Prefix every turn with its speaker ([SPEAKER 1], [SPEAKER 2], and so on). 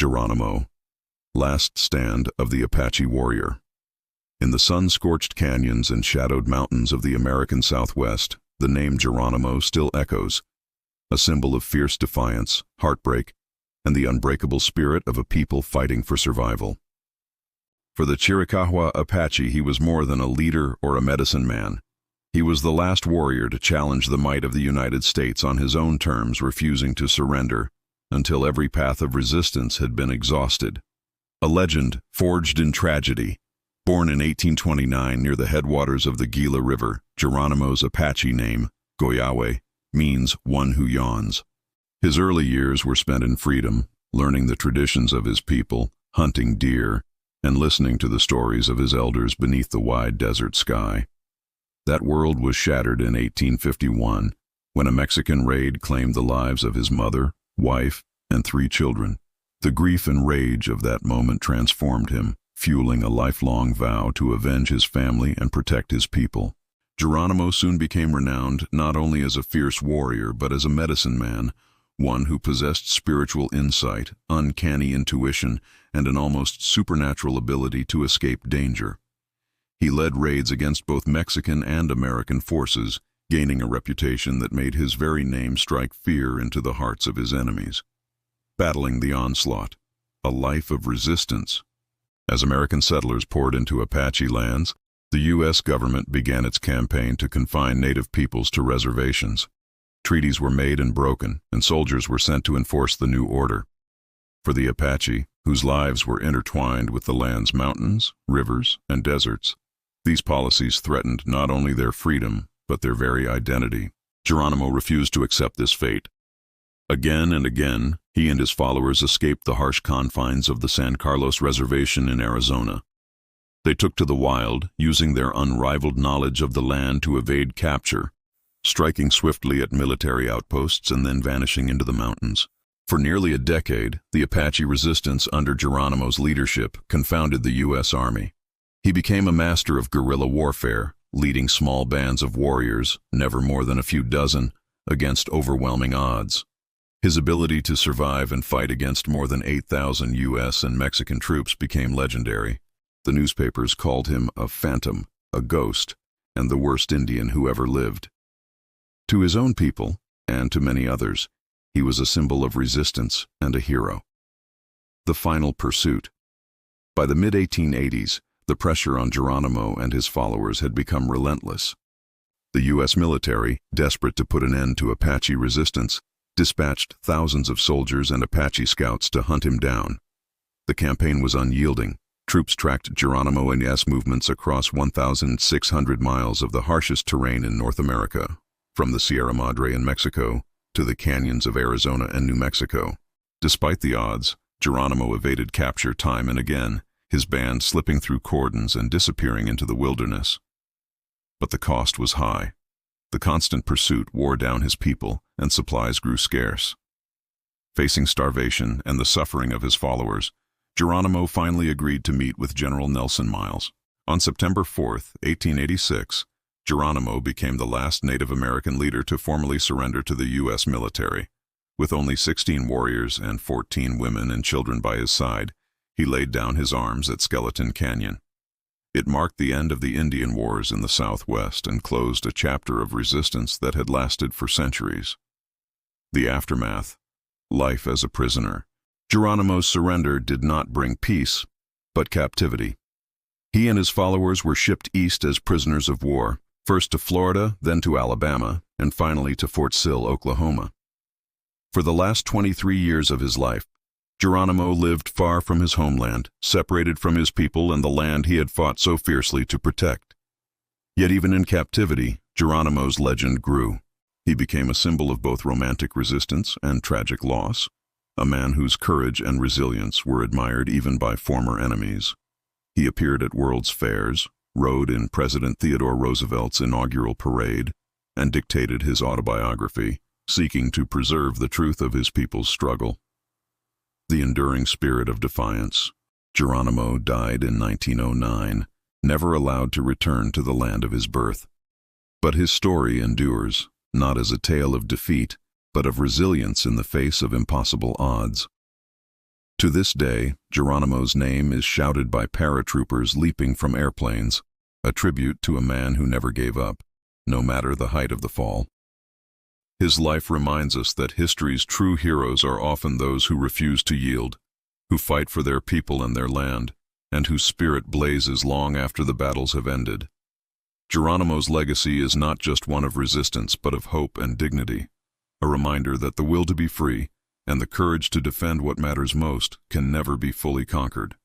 [SPEAKER 1] Geronimo, last stand of the Apache Warrior. In the sun-scorched canyons and shadowed mountains of the American Southwest, the name Geronimo still echoes, a symbol of fierce defiance, heartbreak, and the unbreakable spirit of a people fighting for survival. For the Chiricahua Apache, he was more than a leader or a medicine man. He was the last warrior to challenge the might of the United States on his own terms, refusing to surrender until every path of resistance had been exhausted. A legend forged in tragedy. Born in 1829 near the headwaters of the Gila River, Geronimo's Apache name, Goyawe, means one who yawns. His early years were spent in freedom, learning the traditions of his people, hunting deer, and listening to the stories of his elders beneath the wide desert sky. That world was shattered in 1851, when a Mexican raid claimed the lives of his mother, wife, and 3 children. The grief and rage of that moment transformed him, fueling a lifelong vow to avenge his family and protect his people. Geronimo soon became renowned not only as a fierce warrior but as a medicine man, one who possessed spiritual insight, uncanny intuition, and an almost supernatural ability to escape danger. He led raids against both Mexican and American forces, gaining a reputation that made his very name strike fear into the hearts of his enemies. Battling the onslaught, a life of resistance. As American settlers poured into Apache lands, the U.S. government began its campaign to confine native peoples to reservations. Treaties were made and broken, and soldiers were sent to enforce the new order. For the Apache, whose lives were intertwined with the land's mountains, rivers, and deserts, these policies threatened not only their freedom, but their very identity. Geronimo refused to accept this fate. Again and again, he and his followers escaped the harsh confines of the San Carlos Reservation in Arizona. They took to the wild, using their unrivaled knowledge of the land to evade capture, striking swiftly at military outposts and then vanishing into the mountains. For nearly a decade, the Apache resistance under Geronimo's leadership confounded the U.S. Army. He became a master of guerrilla warfare, leading small bands of warriors, never more than a few dozen, against overwhelming odds. His ability to survive and fight against more than 8,000 U.S. and Mexican troops became legendary. The newspapers called him a phantom, a ghost, and the worst Indian who ever lived. To his own people, and to many others, he was a symbol of resistance and a hero. The final pursuit. By the mid-1880s, the pressure on Geronimo and his followers had become relentless. The U.S. military, desperate to put an end to Apache resistance, dispatched thousands of soldiers and Apache scouts to hunt him down. The campaign was unyielding. Troops tracked Geronimo and his movements across 1,600 miles of the harshest terrain in North America, from the Sierra Madre in Mexico to the canyons of Arizona and New Mexico. Despite the odds, Geronimo evaded capture time and again, his band slipping through cordons and disappearing into the wilderness. But the cost was high. The constant pursuit wore down his people, and supplies grew scarce. Facing starvation and the suffering of his followers, Geronimo finally agreed to meet with General Nelson Miles. On September 4, 1886, Geronimo became the last Native American leader to formally surrender to the U.S. military. With only 16 warriors and 14 women and children by his side, he laid down his arms at Skeleton Canyon. It marked the end of the Indian Wars in the Southwest and closed a chapter of resistance that had lasted for centuries. The aftermath: life as a prisoner. Geronimo's surrender did not bring peace, but captivity. He and his followers were shipped east as prisoners of war, first to Florida, then to Alabama, and finally to Fort Sill, Oklahoma. For the last 23 years of his life, Geronimo lived far from his homeland, separated from his people and the land he had fought so fiercely to protect. Yet even in captivity, Geronimo's legend grew. He became a symbol of both romantic resistance and tragic loss, a man whose courage and resilience were admired even by former enemies. He appeared at world's fairs, rode in President Theodore Roosevelt's inaugural parade, and dictated his autobiography, seeking to preserve the truth of his people's struggle. The enduring spirit of defiance. Geronimo died in 1909, never allowed to return to the land of his birth. But his story endures, not as a tale of defeat, but of resilience in the face of impossible odds. To this day, Geronimo's name is shouted by paratroopers leaping from airplanes, a tribute to a man who never gave up, no matter the height of the fall. His life reminds us that history's true heroes are often those who refuse to yield, who fight for their people and their land, and whose spirit blazes long after the battles have ended. Geronimo's legacy is not just one of resistance but of hope and dignity, a reminder that the will to be free and the courage to defend what matters most can never be fully conquered.